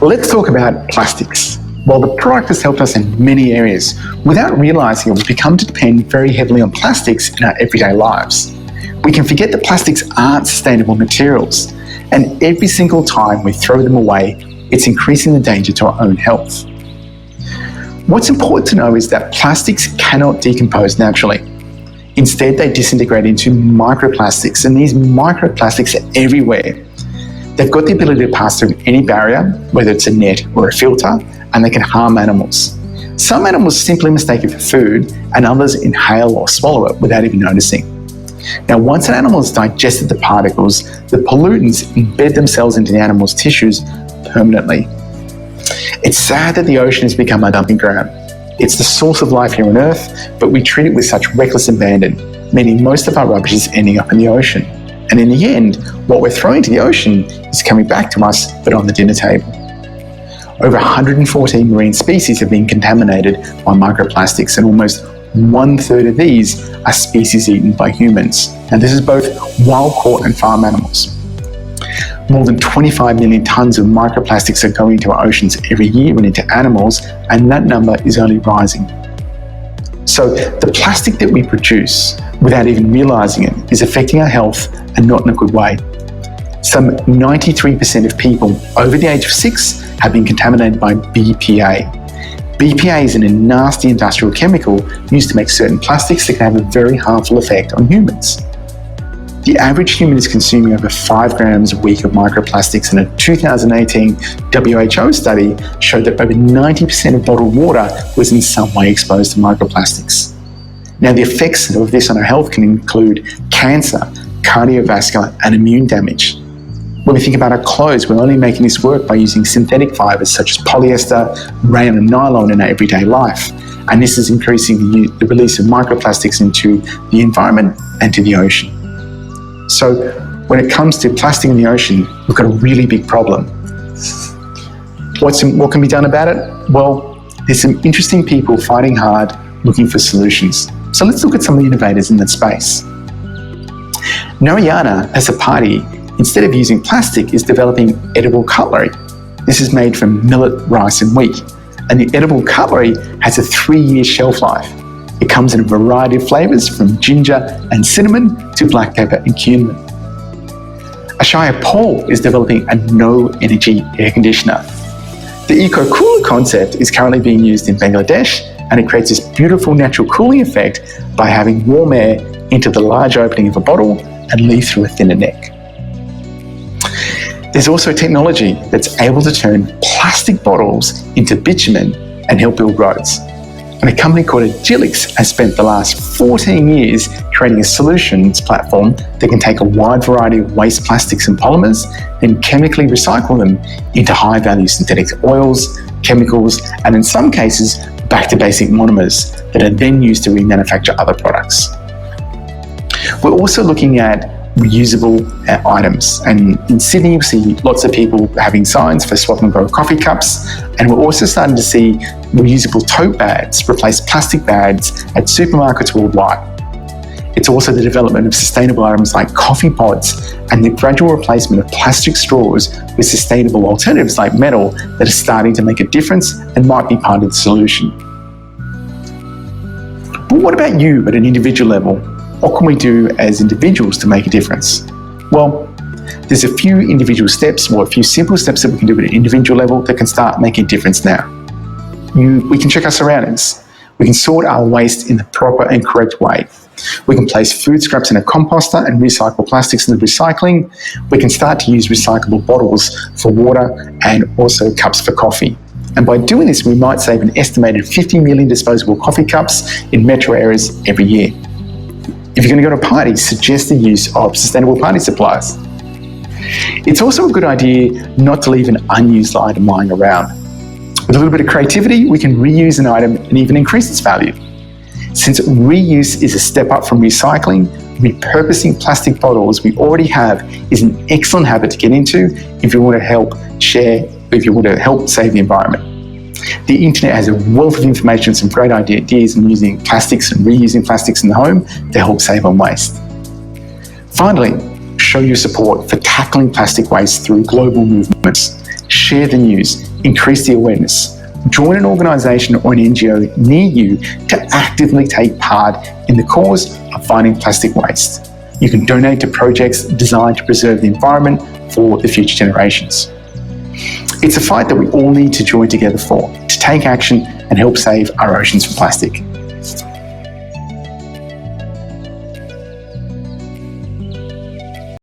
Let's talk about plastics. While the product has helped us in many areas, without realising it, we've become to depend very heavily on plastics in our everyday lives. We can forget that plastics aren't sustainable materials, and every single time we throw them away, it's increasing the danger to our own health. What's important to know is that plastics cannot decompose naturally. Instead, they disintegrate into microplastics, and these microplastics are everywhere. They've got the ability to pass through any barrier, whether it's a net or a filter, and they can harm animals. Some animals simply mistake it for food, and others inhale or swallow it without even noticing. Now, once an animal has digested the particles, the pollutants embed themselves into the animal's tissues permanently. It's sad that the ocean has become our dumping ground. It's the source of life here on Earth, but we treat it with such reckless abandon, meaning most of our rubbish is ending up in the ocean. And in the end, what we're throwing to the ocean is coming back to us, but on the dinner table. Over 114 marine species have been contaminated by microplastics, and almost 1/3 of these are species eaten by humans. And this is both wild-caught and farm animals. More than 25 million tonnes of microplastics are going into our oceans every year and into animals, and that number is only rising. So the plastic that we produce, without even realising it, is affecting our health, and not in a good way. Some 93% of people over the age of 6 have been contaminated by BPA. BPA is a nasty industrial chemical used to make certain plastics that can have a very harmful effect on humans. The average human is consuming over 5 grams a week of microplastics, and a 2018 WHO study showed that over 90% of bottled water was in some way exposed to microplastics. Now, the effects of this on our health can include cancer, cardiovascular, and immune damage. When we think about our clothes, we're only making this work by using synthetic fibres such as polyester, rayon, and nylon in our everyday life. And this is increasing the release of microplastics into the environment and to the ocean. So when it comes to plastic in the ocean, we've got a really big problem. What can be done about it? Well, there's some interesting people fighting hard, looking for solutions. So let's look at some of the innovators in that space. Narayana, as a party, instead of using plastic, is developing edible cutlery. This is made from millet, rice, and wheat. And the edible cutlery has a 3-year shelf life. It comes in a variety of flavours, from ginger and cinnamon to black pepper and cumin. Ashaya Paul is developing a no-energy air conditioner. The eco-cooler concept is currently being used in Bangladesh, and it creates this beautiful natural cooling effect by having warm air into the large opening of a bottle and leave through a thinner neck. There's also technology that's able to turn plastic bottles into bitumen and help build roads. And a company called Agilix has spent the last 14 years creating a solutions platform that can take a wide variety of waste plastics and polymers and chemically recycle them into high-value synthetic oils, chemicals, and in some cases, back to basic monomers that are then used to remanufacture other products. We're also looking at reusable items, and in Sydney you'll see lots of people having signs for swap and go coffee cups, and we're also starting to see reusable tote bags replace plastic bags at supermarkets worldwide. It's also the development of sustainable items like coffee pods and the gradual replacement of plastic straws with sustainable alternatives like metal that are starting to make a difference and might be part of the solution. But what about you at an individual level? What can we do as individuals to make a difference? Well, there's a few individual steps, or a few simple steps that we can do at an individual level that can start making a difference now. We can check our surroundings. We can sort our waste in the proper and correct way. We can place food scraps in a composter and recycle plastics in the recycling. We can start to use recyclable bottles for water and also cups for coffee. And by doing this, we might save an estimated 50 million disposable coffee cups in metro areas every year. If you're going to go to a party, suggest the use of sustainable party supplies. It's also a good idea not to leave an unused item lying around. With a little bit of creativity, we can reuse an item and even increase its value. Since reuse is a step up from recycling, repurposing plastic bottles we already have is an excellent habit to get into if you want to help save the environment. The internet has a wealth of information and some great ideas in using plastics and reusing plastics in the home to help save on waste. Finally, show your support for tackling plastic waste through global movements. Share the news, increase the awareness. Join an organisation or an NGO near you to actively take part in the cause of fighting plastic waste. You can donate to projects designed to preserve the environment for the future generations. It's a fight that we all need to join together for, to take action and help save our oceans from plastic.